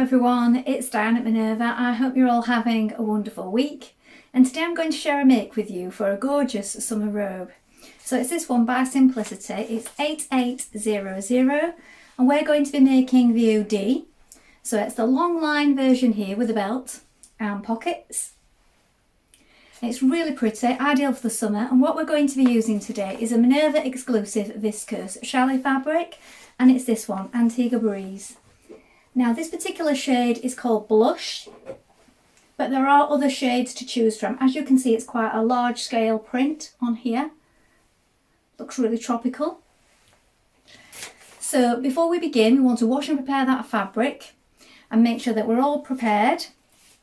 everyone, it's Dianne at Minerva. I hope you're all having a wonderful week, and today I'm going to share a make with you for a gorgeous summer robe. So it's this one by Simplicity. It's 8800 and we're going to be making view D. So it's the long line version here with a belt and pockets. It's really pretty, ideal for the summer, and what we're going to be using today is a Minerva exclusive viscose challis fabric, and it's this one, Antigua Breeze. Now this particular shade is called Blush, but there are other shades to choose from. As you can see, it's quite a large scale print on here. Looks really tropical. So before we begin, we want to wash and prepare that fabric and make sure that we're all prepared.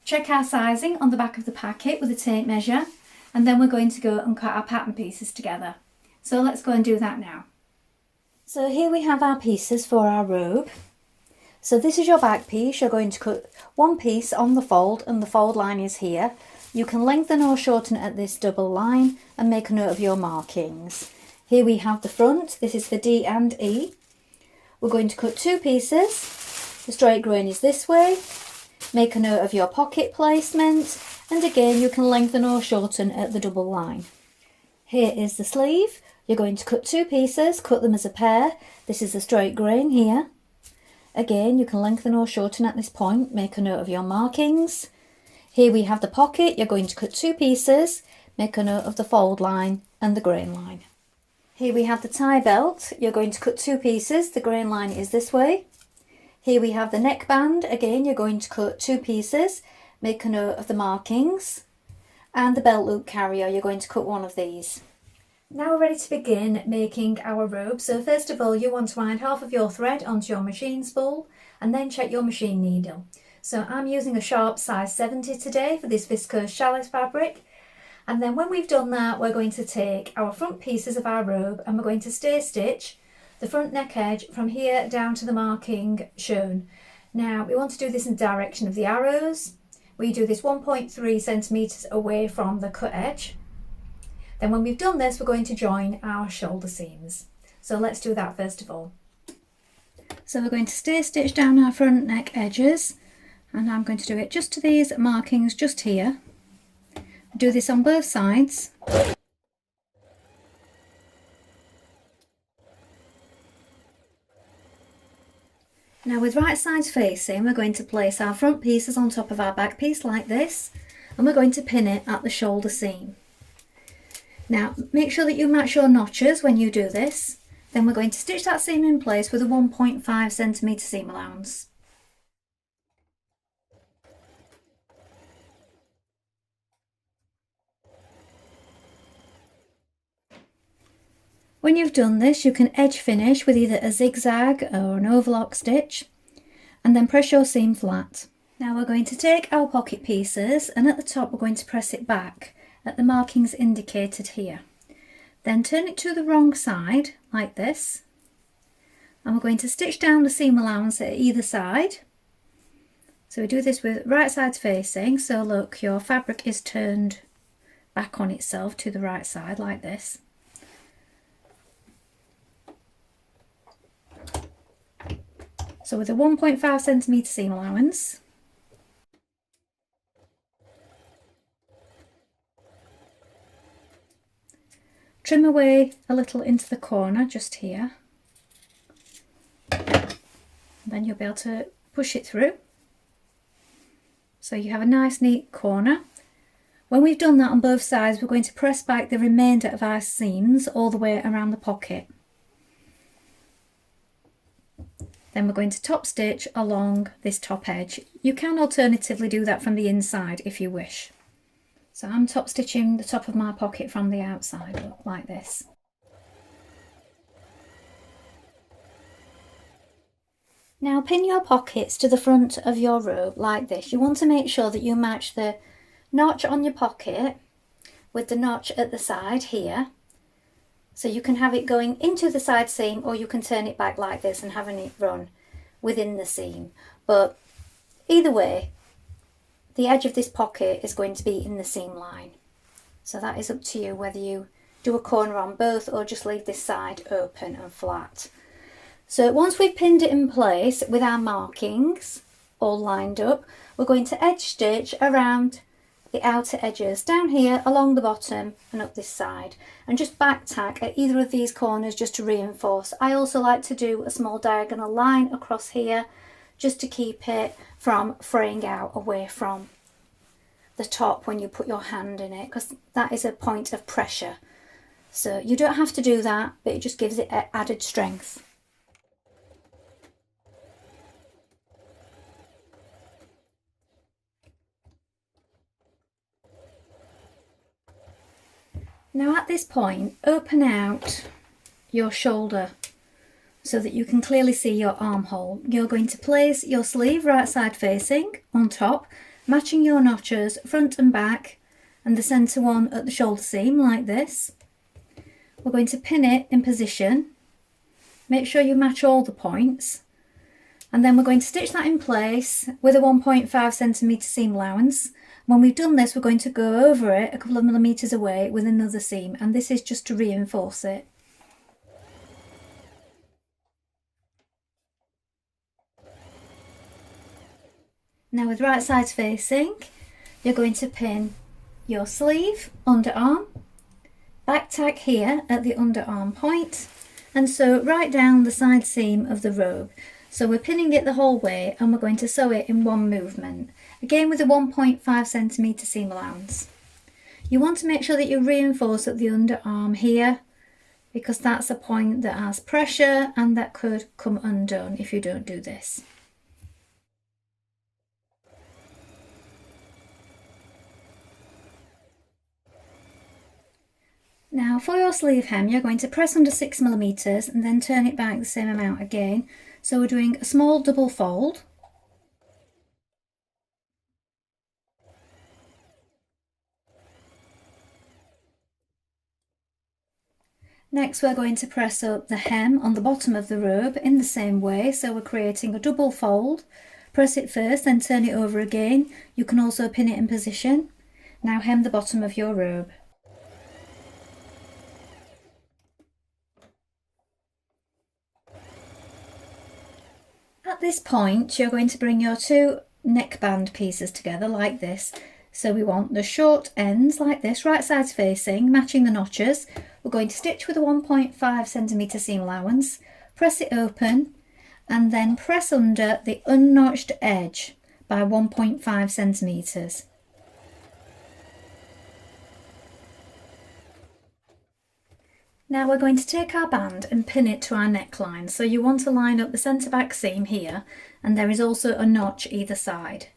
Check our sizing on the back of the packet with a tape measure, and then we're going to go and cut our pattern pieces together. So let's go and do that now. So here we have our pieces for our robe. So this is your back piece. You're going to cut one piece on the fold, and the fold line is here. You can lengthen or shorten at this double line and make a note of your markings. Here we have the front. This is for D and E. We're going to cut two pieces. The straight grain is this way. Make a note of your pocket placement, and again you can lengthen or shorten at the double line. Here is the sleeve. You're going to cut two pieces, cut them as a pair. This is the straight grain here. Again, you can lengthen or shorten at this point, make a note of your markings. Here we have the pocket. You're going to cut two pieces, make a note of the fold line and the grain line. Here we have the tie belt. You're going to cut two pieces, the grain line is this way. Here we have the neckband. Again, you're going to cut two pieces, make a note of the markings. And the belt loop carrier, you're going to cut one of these. Now we're ready to begin making our robe. So first of all, you want to wind half of your thread onto your machine spool and then check your machine needle. So I'm using a sharp size 70 today for this viscose challis fabric. And then when we've done that, we're going to take our front pieces of our robe and we're going to stay stitch the front neck edge from here down to the marking shown. Now we want to do this in the direction of the arrows. We do this 1.3 centimeters away from the cut edge. Then when we've done this, we're going to join our shoulder seams. So let's do that first of all. So we're going to stay stitch down our front neck edges, and I'm going to do it just to these markings just here. Do this on both sides. Now with right sides facing, we're going to place our front pieces on top of our back piece like this, and we're going to pin it at the shoulder seam. Now make sure that you match your notches when you do this. Then we're going to stitch that seam in place with a 1.5 centimeter seam allowance. When you've done this, you can edge finish with either a zigzag or an overlock stitch, and then press your seam flat. Now we're going to take our pocket pieces, and at the top we're going to press it back at the markings indicated here. Then turn it to the wrong side like this, and we're going to stitch down the seam allowance at either side. So we do this with right sides facing, so look, your fabric is turned back on itself to the right side like this. So with a 1.5 centimeter seam allowance, trim away a little into the corner just here, and then you'll be able to push it through. So you have a nice neat corner. When we've done that on both sides, we're going to press back the remainder of our seams all the way around the pocket. Then we're going to top stitch along this top edge. You can alternatively do that from the inside if you wish. So I'm top stitching the top of my pocket from the outside, like this. Now pin your pockets to the front of your robe like this. You want to make sure that you match the notch on your pocket with the notch at the side here. So you can have it going into the side seam, or you can turn it back like this and having it run within the seam. But either way, the edge of this pocket is going to be in the seam line. So that is up to you whether you do a corner on both or just leave this side open and flat. So once we've pinned it in place with our markings, all lined up, we're going to edge stitch around the outer edges down here along the bottom and up this side, and just back tack at either of these corners just to reinforce. I also like to do a small diagonal line across here just to keep it from fraying out away from the top when you put your hand in it, because that is a point of pressure. So you don't have to do that, but it just gives it added strength. Now at this point, open out your shoulder so that you can clearly see your armhole. You're going to place your sleeve right side facing on top, matching your notches front and back, and the centre one at the shoulder seam like this. We're going to pin it in position. Make sure you match all the points, and then we're going to stitch that in place with a 1.5 centimetre seam allowance. When we've done this, we're going to go over it a couple of millimetres away with another seam, and this is just to reinforce it. Now with right sides facing, you're going to pin your sleeve, underarm, back tack here at the underarm point, and sew right down the side seam of the robe. So we're pinning it the whole way, and we're going to sew it in one movement, again with a 1.5 centimetre seam allowance. You want to make sure that you reinforce at the underarm here, because that's a point that has pressure and that could come undone if you don't do this. Now for your sleeve hem, you're going to press under 6mm and then turn it back the same amount again. So we're doing a small double fold. Next we're going to press up the hem on the bottom of the robe in the same way, so we're creating a double fold. Press it first, then turn it over again. You can also pin it in position. Now hem the bottom of your robe. At this point, you're going to bring your two neckband pieces together like this. So we want the short ends like this, right sides facing, matching the notches. We're going to stitch with a 1.5 centimetre seam allowance, press it open, and then press under the unnotched edge by 1.5 centimetres. Now we're going to take our band and pin it to our neckline. So you want to line up the centre back seam here, and there is also a notch either side.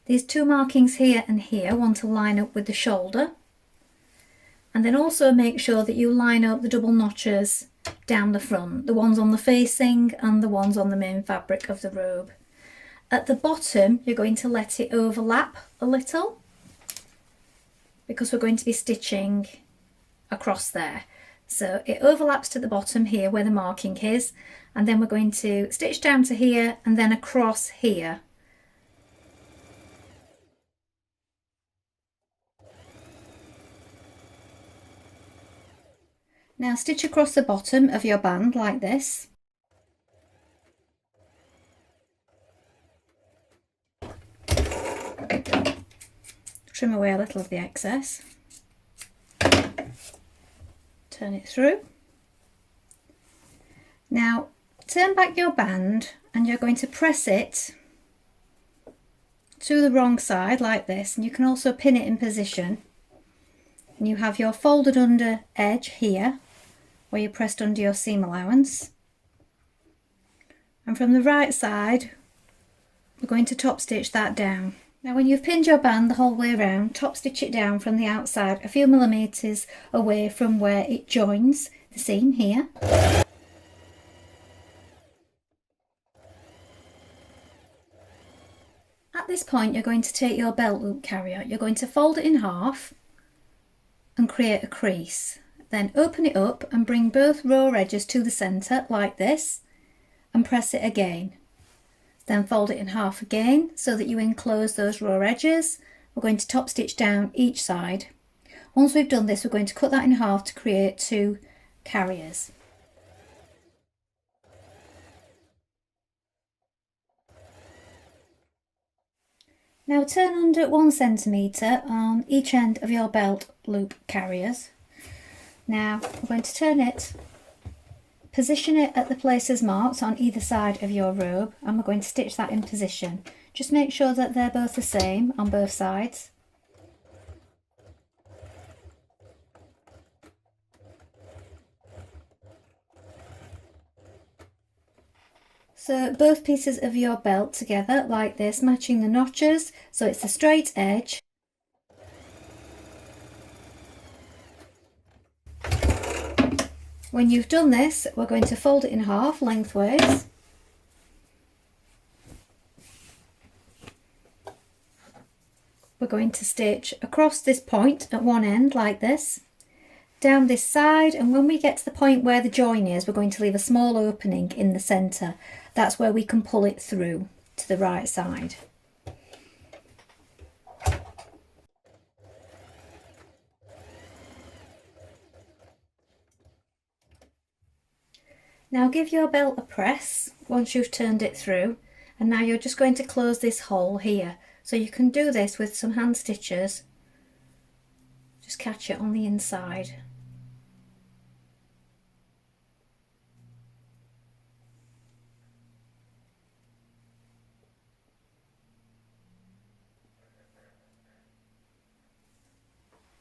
These two markings here and here want to line up with the shoulder, and then also make sure that you line up the double notches down the front, the ones on the facing and the ones on the main fabric of the robe. At the bottom, you're going to let it overlap a little because we're going to be stitching across there. So it overlaps to the bottom here where the marking is, and then we're going to stitch down to here and then across here. Now stitch across the bottom of your band like this. Trim away a little of the excess. Turn it through. Now turn back your band and you're going to press it to the wrong side like this, and you can also pin it in position, and you have your folded under edge here where you pressed under your seam allowance, and from the right side we're going to top stitch that down. Now when you've pinned your band the whole way around, top stitch it down from the outside a few millimetres away from where it joins the seam here. At this point you're going to take your belt loop carrier, you're going to fold it in half and create a crease. Then open it up and bring both row edges to the centre like this and press it again. Then fold it in half again so that you enclose those row edges. We're going to top stitch down each side. Once we've done this, we're going to cut that in half to create two carriers. Now turn under 1 centimetre on each end of your belt loop carriers. Now we're going to turn it, position it at the places marked on either side of your robe, and we're going to stitch that in position. Just make sure that they're both the same on both sides. So both pieces of your belt together like this, matching the notches, so it's a straight edge. When you've done this, we're going to fold it in half lengthways. We're going to stitch across this point at one end like this, down this side, and when we get to the point where the join is, we're going to leave a small opening in the centre. That's where we can pull it through to the right side. Now give your belt a press once you've turned it through, and now you're just going to close this hole here. So you can do this with some hand stitches, just catch it on the inside.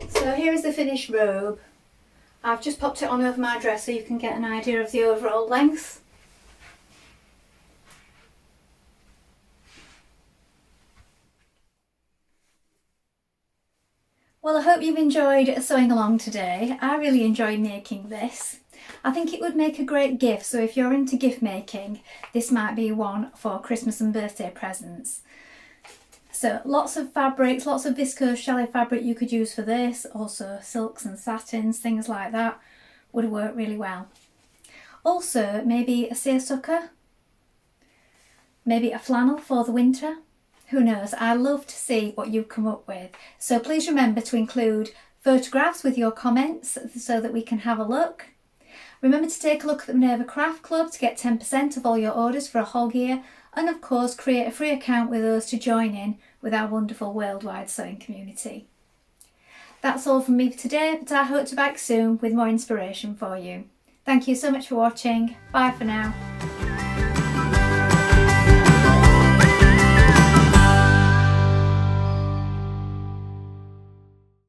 So here is the finished robe. I've just popped it on over my dress so you can get an idea of the overall length. Well, I hope you've enjoyed sewing along today. I really enjoyed making this. I think it would make a great gift, so if you're into gift making, this might be one for Christmas and birthday presents. So lots of fabrics, lots of viscose chalet fabric you could use for this, also silks and satins, things like that would work really well. Also maybe a seersucker, maybe a flannel for the winter. Who knows, I love to see what you come up with. So please remember to include photographs with your comments so that we can have a look. Remember to take a look at the Minerva Craft Club to get 10% of all your orders for a whole year, and of course create a free account with us to join in with our wonderful worldwide sewing community. That's all from me for today, but I hope to be back soon with more inspiration for you. Thank you so much for watching. Bye for now.